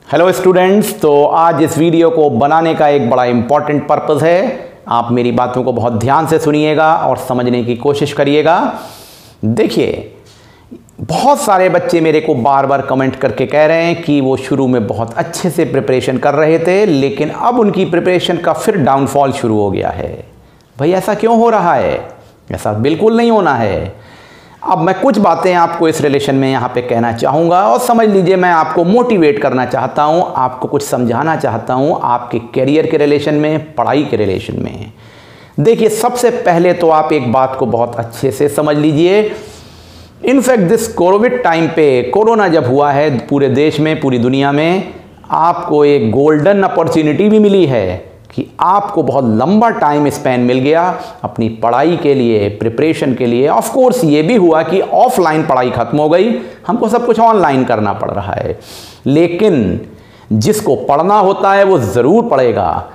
Hello students, तो आज इस वीडियो को बनाने का एक बड़ा इम्पॉर्टेंट पर्पस है। आप मेरी बातों को बहुत ध्यान से सुनिएगा और समझने की कोशिश करिएगा। देखिए, बहुत सारे बच्चे मेरे को बार बार कमेंट करके कह रहे हैं कि वो शुरू में बहुत अच्छे से प्रिपरेशन कर रहे थे, लेकिन अब उनकी प्रिपरेशन का फिर डाउनफॉल शुरू हो गया है। भाई ऐसा क्यों हो रहा है? ऐसा बिल्कुल नहीं होना है। अब मैं कुछ बातें आपको इस रिलेशन में यहाँ पे कहना चाहूँगा और समझ लीजिए, मैं आपको मोटिवेट करना चाहता हूँ, आपको कुछ समझाना चाहता हूँ आपके करियर के रिलेशन में, पढ़ाई के रिलेशन में। देखिए, सबसे पहले तो आप एक बात को बहुत अच्छे से समझ लीजिए। इनफैक्ट दिस कोविड टाइम पे, कोरोना जब हुआ है पूरे देश में, पूरी दुनिया में, आपको एक गोल्डन अपॉर्चुनिटी भी मिली है कि आपको बहुत लंबा टाइम स्पैन मिल गया अपनी पढ़ाई के लिए, प्रिपरेशन के लिए। ऑफ कोर्स ये भी हुआ कि ऑफलाइन पढ़ाई खत्म हो गई, हमको सब कुछ ऑनलाइन करना पड़ रहा है, लेकिन जिसको पढ़ना होता है वो ज़रूर पढ़ेगा।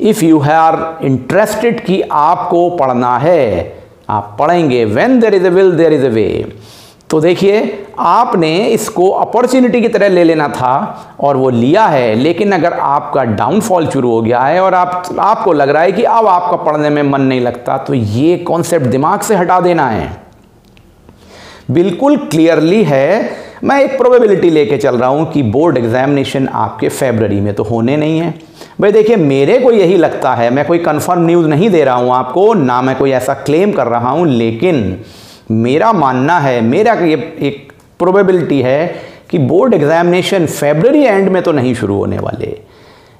इफ़ यू आर इंटरेस्टेड कि आपको पढ़ना है, आप पढ़ेंगे। When there is a will there is a way. तो देखिए, आपने इसको अपॉर्चुनिटी की तरह ले लेना था और वो लिया है, लेकिन अगर आपका डाउनफॉल शुरू हो गया है और आपको लग रहा है कि अब आपका पढ़ने में मन नहीं लगता, तो ये कॉन्सेप्ट दिमाग से हटा देना है। बिल्कुल क्लियरली है, मैं एक प्रोबेबिलिटी लेके चल रहा हूँ कि बोर्ड एग्जामिनेशन आपके फरवरी में तो होने नहीं है। भाई देखिए, मेरे को यही लगता है, मैं कोई कंफर्म न्यूज़ नहीं दे रहा हूँ आपको, ना मैं कोई ऐसा क्लेम कर रहा हूँ, लेकिन मेरा मानना है, मेरा ये एक प्रोबेबिलिटी है कि बोर्ड एग्जामिनेशन फरवरी एंड में तो नहीं शुरू होने वाले,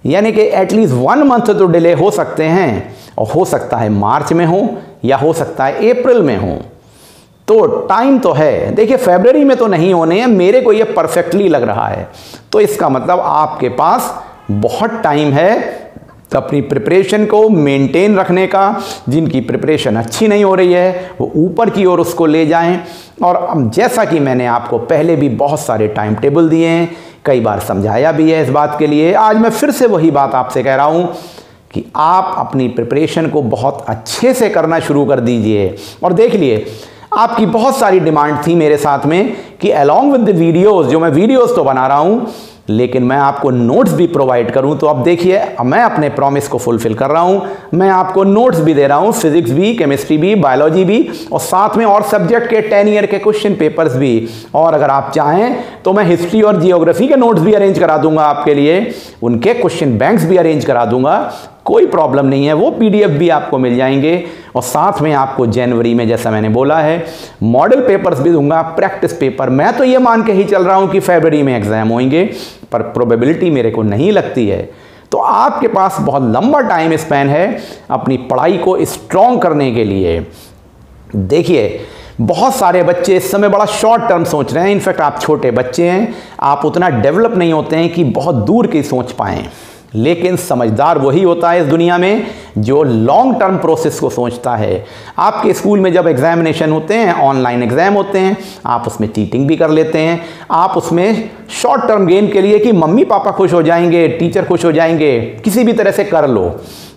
यानी कि एटलीस्ट 1 मंथ तो डिले हो सकते हैं, और हो सकता है मार्च में हो या हो सकता है अप्रैल में हो। तो टाइम तो है। देखिए, फरवरी में तो नहीं होने हैं, मेरे को ये परफेक्टली लग रहा है। तो इसका मतलब आपके पास बहुत टाइम है अपनी प्रिपरेशन को मेंटेन रखने का। जिनकी प्रिपरेशन अच्छी नहीं हो रही है वो ऊपर की ओर उसको ले जाएं। और जैसा कि मैंने आपको पहले भी बहुत सारे टाइम टेबल दिए हैं, कई बार समझाया भी है इस बात के लिए, आज मैं फिर से वही बात आपसे कह रहा हूँ कि आप अपनी प्रिपरेशन को बहुत अच्छे से करना शुरू कर दीजिए। और देख लिए, आपकी बहुत सारी डिमांड थी मेरे साथ में कि अलॉन्ग विद द वीडियोज़, जो मैं वीडियोज़ तो बना रहा हूँ लेकिन मैं आपको नोट्स भी प्रोवाइड करूं। तो अब देखिए, मैं अपने प्रॉमिस को फुलफिल कर रहा हूं, मैं आपको नोट्स भी दे रहा हूं, फिजिक्स भी, केमिस्ट्री भी, बायोलॉजी भी, और साथ में और सब्जेक्ट के 10 ईयर के क्वेश्चन पेपर्स भी। और अगर आप चाहें तो मैं हिस्ट्री और जियोग्राफी के नोट्स भी अरेंज करा दूंगा आपके लिए, उनके क्वेश्चन बैंक्स भी अरेंज करा दूंगा, कोई प्रॉब्लम नहीं है, वो पीडीएफ भी आपको मिल जाएंगे। और साथ में आपको जनवरी में, जैसा मैंने बोला है, मॉडल पेपर्स भी दूंगा, प्रैक्टिस पेपर। मैं तो ये मान के ही चल रहा हूं कि फरवरी में एग्जाम होंगे, पर प्रोबेबिलिटी मेरे को नहीं लगती है। तो आपके पास बहुत लंबा टाइम स्पैन है अपनी पढ़ाई को स्ट्रॉन्ग करने के लिए। देखिए, बहुत सारे बच्चे इस समय बड़ा शॉर्ट टर्म सोच रहे हैं। इनफैक्ट आप छोटे बच्चे हैं, आप उतना डेवलप नहीं होते हैं कि बहुत दूर की सोच पाएं, लेकिन समझदार वही होता है इस दुनिया में जो लॉन्ग टर्म प्रोसेस को सोचता है। आपके स्कूल में जब एग्जामिनेशन होते हैं, ऑनलाइन एग्जाम होते हैं, आप उसमें चीटिंग भी कर लेते हैं। आप उसमें शॉर्ट टर्म गेन के लिए कि मम्मी पापा खुश हो जाएंगे, टीचर खुश हो जाएंगे, किसी भी तरह से कर लो,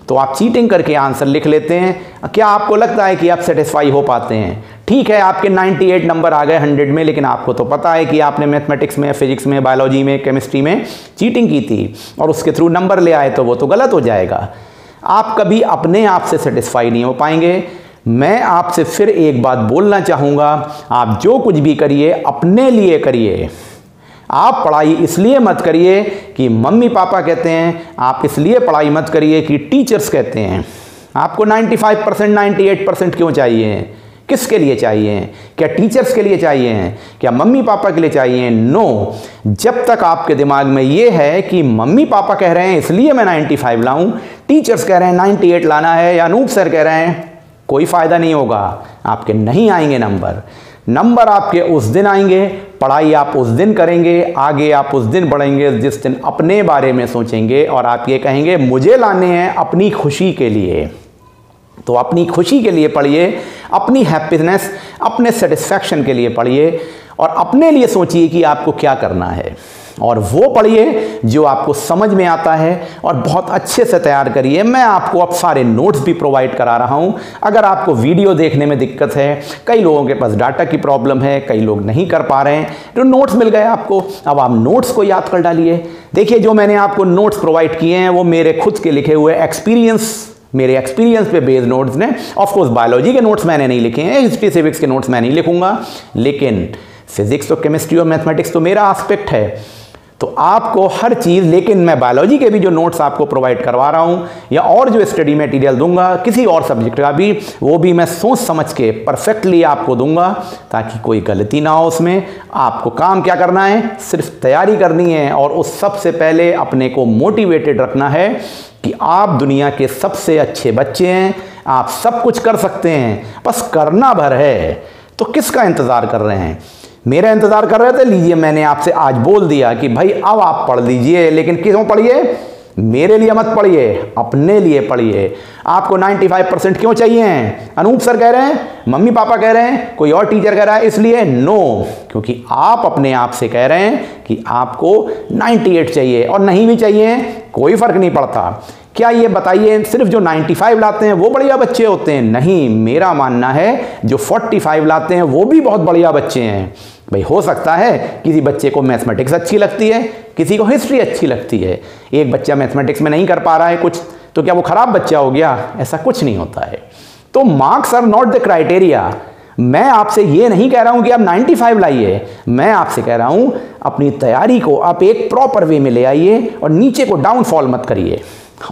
तो आप चीटिंग करके आंसर लिख लेते हैं। क्या आपको लगता है कि आप सेटिस्फाई हो पाते हैं? ठीक है, आपके 98 नंबर आ गए 100 में, लेकिन आपको तो पता है कि आपने मैथमेटिक्स में, फिजिक्स में, बायोलॉजी में, केमिस्ट्री में चीटिंग की थी और उसके थ्रू नंबर ले आए, तो वो तो गलत हो जाएगा। आप कभी अपने आप से सेटिस्फाई नहीं हो पाएंगे। मैं आपसे फिर एक बात बोलना चाहूँगा, आप जो कुछ भी करिए अपने लिए करिए। आप पढ़ाई इसलिए मत करिए कि मम्मी पापा कहते हैं, आप इसलिए पढ़ाई मत करिए कि टीचर्स कहते हैं। आपको 95%, 98% क्यों चाहिए? किसके लिए चाहिए? क्या टीचर्स के लिए चाहिए? क्या मम्मी पापा के लिए चाहिए? नो। जब तक आपके दिमाग में ये है कि मम्मी पापा कह रहे हैं इसलिए मैं 95 लाऊं, टीचर्स कह रहे हैं 98 लाना है, या अनूप सर कह रहे हैं, कोई फ़ायदा नहीं होगा। आपके नहीं आएंगे नंबर आपके उस दिन आएंगे, पढ़ाई आप उस दिन करेंगे, आगे आप उस दिन बढ़ेंगे जिस दिन अपने बारे में सोचेंगे और आप ये कहेंगे मुझे लाने हैं अपनी खुशी के लिए। तो अपनी खुशी के लिए पढ़िए, अपनी हैप्पीनेस, अपने सेटिस्फैक्शन के लिए पढ़िए, और अपने लिए सोचिए कि आपको क्या करना है। और वो पढ़िए जो आपको समझ में आता है और बहुत अच्छे से तैयार करिए। मैं आपको अब सारे नोट्स भी प्रोवाइड करा रहा हूं। अगर आपको वीडियो देखने में दिक्कत है, कई लोगों के पास डाटा की प्रॉब्लम है, कई लोग नहीं कर पा रहे हैं, तो नोट्स मिल गए आपको। अब आप नोट्स को याद कर डालिए। देखिए, जो मैंने आपको नोट्स प्रोवाइड किए हैं वो मेरे खुद के लिखे हुए मेरे एक्सपीरियंस पे बेस्ड नोट्स ने। ऑफकोर्स बायोलॉजी के नोट्स मैंने नहीं लिखे हैं, हिस्ट्री सिविक्स के नोट्स मैं नहीं लिखूंगा, लेकिन फिजिक्स और केमिस्ट्री और मैथमेटिक्स तो मेरा एस्पेक्ट है, तो आपको हर चीज़, लेकिन मैं बायोलॉजी के भी जो नोट्स आपको प्रोवाइड करवा रहा हूं या और जो स्टडी मटेरियल दूंगा किसी और सब्जेक्ट का भी, वो भी मैं सोच समझ के परफेक्टली आपको दूंगा ताकि कोई गलती ना हो उसमें। आपको काम क्या करना है, सिर्फ तैयारी करनी है और उस सबसे पहले अपने को मोटिवेटेड रखना है कि आप दुनिया के सबसे अच्छे बच्चे हैं, आप सब कुछ कर सकते हैं, बस करना भर है। तो किसका इंतज़ार कर रहे हैं? मेरा इंतज़ार कर रहे थे, लीजिए मैंने आपसे आज बोल दिया कि भाई अब आप पढ़ लीजिए, लेकिन क्यों पढ़िए? मेरे लिए मत पढ़िए, अपने लिए पढ़िए। आपको 95% क्यों चाहिए? अनूप सर कह रहे हैं, मम्मी पापा कह रहे हैं, कोई और टीचर कह रहा है, इसलिए नो, क्योंकि आप अपने आप से कह रहे हैं कि आपको 98 चाहिए और नहीं भी चाहिए कोई फर्क नहीं पड़ता। क्या ये बताइए सिर्फ जो 95 लाते हैं वो बढ़िया बच्चे होते हैं? नहीं, मेरा मानना है जो 45 लाते हैं वो भी बहुत बढ़िया बच्चे हैं। भाई हो सकता है किसी बच्चे को मैथमेटिक्स अच्छी लगती है, किसी को हिस्ट्री अच्छी लगती है। एक बच्चा मैथमेटिक्स में नहीं कर पा रहा है कुछ, तो क्या वो खराब बच्चा हो गया? ऐसा कुछ नहीं होता है। तो marks are not the criteria. मैं आपसे ये नहीं कह रहा हूं कि आप 95 लाइए, मैं आपसे कह रहा हूं अपनी तैयारी को आप एक प्रॉपर वे में ले आइए और नीचे को डाउनफॉल मत करिए,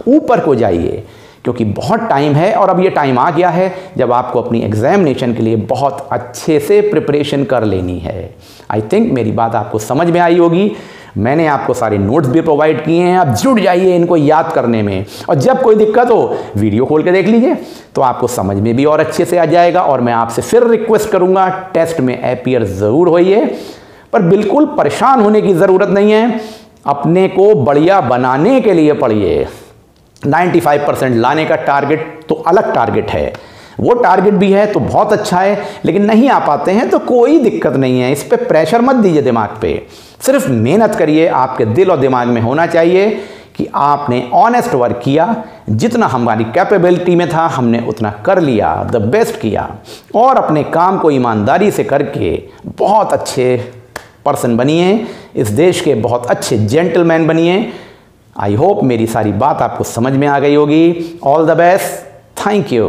ऊपर को जाइए, क्योंकि बहुत टाइम है और अब ये टाइम आ गया है जब आपको अपनी एग्जामिनेशन के लिए बहुत अच्छे से प्रिपरेशन कर लेनी है। आई थिंक मेरी बात आपको समझ में आई होगी। मैंने आपको सारे नोट्स भी प्रोवाइड किए हैं, अब जुट जाइए इनको याद करने में, और जब कोई दिक्कत हो वीडियो खोल के देख लीजिए तो आपको समझ में भी और अच्छे से आ जाएगा। और मैं आपसे फिर रिक्वेस्ट करूंगा, टेस्ट में अपीयर ज़रूर होइए, पर बिल्कुल परेशान होने की ज़रूरत नहीं है। अपने को बढ़िया बनाने के लिए पढ़िए। 95% लाने का टारगेट तो अलग टारगेट है, वो टारगेट भी है तो बहुत अच्छा है, लेकिन नहीं आ पाते हैं तो कोई दिक्कत नहीं है, इस पे प्रेशर मत दीजिए दिमाग पे। सिर्फ मेहनत करिए, आपके दिल और दिमाग में होना चाहिए कि आपने ऑनेस्ट वर्क किया, जितना हमारी कैपेबिलिटी में था हमने उतना कर लिया, द बेस्ट किया, और अपने काम को ईमानदारी से करके बहुत अच्छे पर्सन बनिए, इस देश के बहुत अच्छे जेंटलमैन बनिए। आई होप मेरी सारी बात आपको समझ में आ गई होगी। All the best, thank you.